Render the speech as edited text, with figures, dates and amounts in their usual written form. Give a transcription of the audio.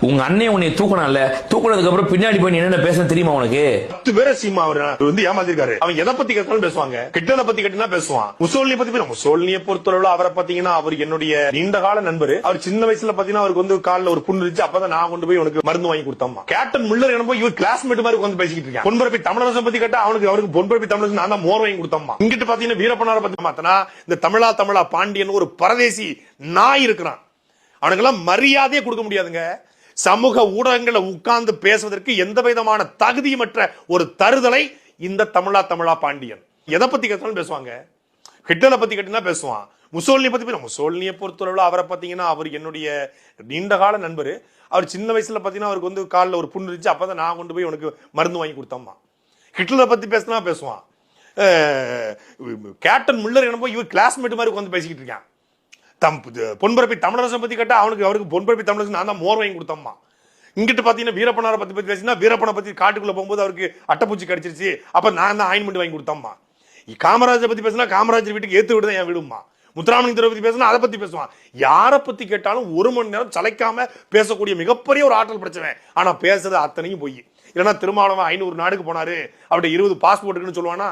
உங்க அண்ணன் உன்னை தூக்கணும்ல, தூக்குனதுக்கு அப்புறம் பின்னாடி போய் என்ன பேச தெரியுமா உனக்கு? 10 பேரை சீமா அவர் ஏமாத்திருக்காரு. அவன் எதை பத்தி கேட்டாலும் பேசுவாங்க, கிட்டத பத்தி கேட்டா பேசுவான். முசோலினியை பத்தி முசோலினியை பொறுத்தளவுல அவரை பாத்தீங்கன்னா அவர் என்னுடைய நீண்ட கால நண்பர். அவர் சின்ன வயசுல பாத்தீங்கன்னா அவருக்கு காலில் ஒரு புண்ணு இருந்துச்சு. அப்பதான் நான் கொண்டு போய் உனக்கு மருந்து வாங்கி கொடுத்தோம். கேப்டன் முல்லர் என்ன போய் இவர் கிளாஸ்மேட் மாதிரி உட்காந்து பேசிக்கிட்டு இருக்கேன். பொன்பரப்பி தமிழரசன் பத்தி கேட்டா அவருக்கு பொன்பரப்பி தமிழரசன் நான் தான் மோர் வாங்கி கொடுத்தோம். இங்கிட்டு பாத்தீங்கன்னா வீரப்பனாரை பத்தி மாத்தனா இந்த தமிழா பாண்டியன் ஒரு பரதேசி நாய் இருக்கிறான். அவனுக்கெல்லாம் மரியாதையே கொடுக்க முடியாதுங்க. சமூக ஊடகங்களை உட்கார்ந்து பேசுவதற்கு எந்த விதமான தகுதியமற்ற ஒரு தருதலை இந்த தமிழா பாண்டியன். எதை பத்தி கேட்டாலும் பேசுவாங்க, ஹிட்லரை பத்தி கேட்டா பேசுவான். முசோலினியை பத்தி முசோலினியை பொறுத்தளவுல அவரை பாத்தீங்கன்னா அவர் என்னுடைய நீண்ட கால நண்பர். அவர் சின்ன வயசுல பாத்தீங்கன்னா அவருக்கு காலில் ஒரு புண்ணு இருந்துச்சு. அப்பதான் நான் கொண்டு போய் உனக்கு மருந்து வாங்கி கொடுத்தோம்மா. ஹிட்லரை பத்தி பேசினா பேசுவான். கேப்டன் முல்லர் என்ன போய் இவர் கிளாஸ்மேட் மாதிரி உட்காந்து பேசிக்கிட்டு இருக்கான். பொன்பரப்பி தமிழரசன் பத்தி கேட்டா அவருக்கு பொன்பரப்பி தமிழரசன் நான் தான் மோர் வாங்கி கொடுத்தோம்மா. இங்கிட்டு பாத்தீங்கன்னா வீரப்பனாரை பத்தி பேசினா வீரப்பனை பத்தி காட்டுக்குள்ள போகும்போது அவருக்கு அட்டைப்பூச்சி கடிச்சிருச்சு. அப்ப நான் தான் ஆயின்மெண்ட் வாங்கி கொடுத்தோம்மா. காமராஜரை பத்தி பேசினா காமராஜர் வீட்டுக்கு ஏத்து விடுதான் என் வீடுமா. முத்துராமலிங்க பத்தி பேசினா அதை பத்தி பேசுவான். யாரை பத்தி கேட்டாலும் 1 மணி நேரம் சளைக்காம பேசக்கூடிய மிகப்பெரிய ஒரு ஆற்றல் பிரச்சனை. ஆனா பேசுறது அத்தனையும் போய் இல்லைன்னா திருமாவளவன் 500 நாடுக்கு போனாரு, அவருடைய 20 பாஸ்போர்ட்டுன்னு சொல்லுவானா.